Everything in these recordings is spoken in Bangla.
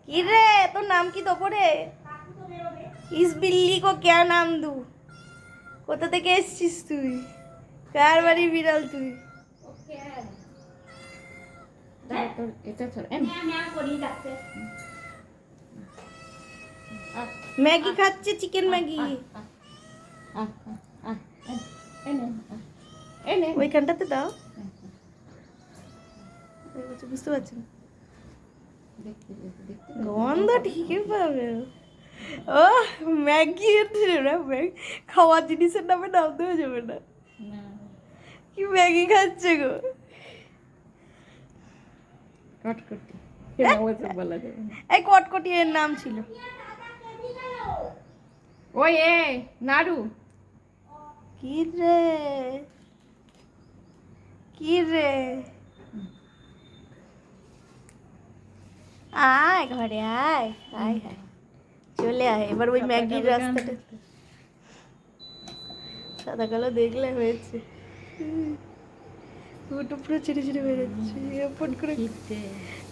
কি রে, তোর নাম কি তোপরে? ইস বিল্লি কো ক্যা নাম দু? কোথা থেকে এসছিস তুই? কার বাড়ি বিড়াল তুই? ম্যাগি খাচ্ছে, চিকেন ম্যাগি। ওইখানটাতে দাও। বুঝতে পারছি না, গন্ধ ঠিকই পাবে। ও ম্যাগি খাওয়ার জিনিসের নামে নাম দেওয়া যাবে না। কি ম্যাগি খাচ্ছে গো? কটকটি বলা যাবে না। এই কটকটি এর নাম ছিল। ওই এ নাড়ু। কি রে, কি রে? আয় ঘরে আয়, আয় আয়, চলে আয় এবার ওই ম্যাগির রাস্তাটা। সাদা কালো দেখলে হয়েছে, দুটো পুরো ছিঁড়ে ছিঁড়ে বেরোচ্ছে। এরপর করে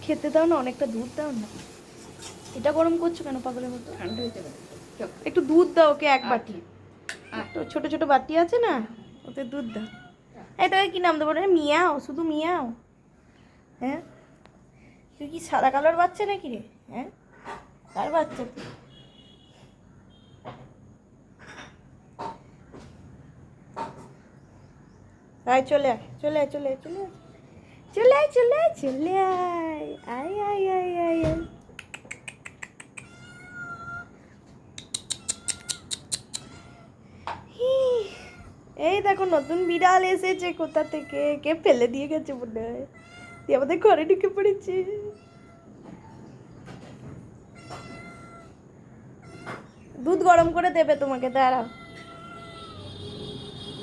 খেতে দাও না, অনেকটা দুধ দাও না। এটা গরম করছো কেন পাগলের মতো? ঠান্ডা হয়ে যাবে। একটু দুধ দাও ওকে, এক বাটি। তো ছোট ছোট বাটি আছে না, ওতে দুধ দাও। এই তোকে কি নাম দেবো রে? মিয়াও, শুধু মিয়াও? হ্যাঁ, তুই কি সাদা কালোর বাচ্চা নাকি রে? হ্যাঁ, কার বাচ্চা তুই? আয় চলে আয়, চলে আয়, চলে আয়, চলে আয়, চলে আয়, চলে আয়, চলে আয়, আয় আয় আয় আয় আয়। এই দেখো নতুন বিড়াল এসেছে কোথা থেকে, কে ফেলে দিয়ে গেছে মনে হয়। তুই আমাদের ঘরে ঢুকে পড়েছি। দুধ গরম করে দেবে তোমাকে, দাঁড়াও।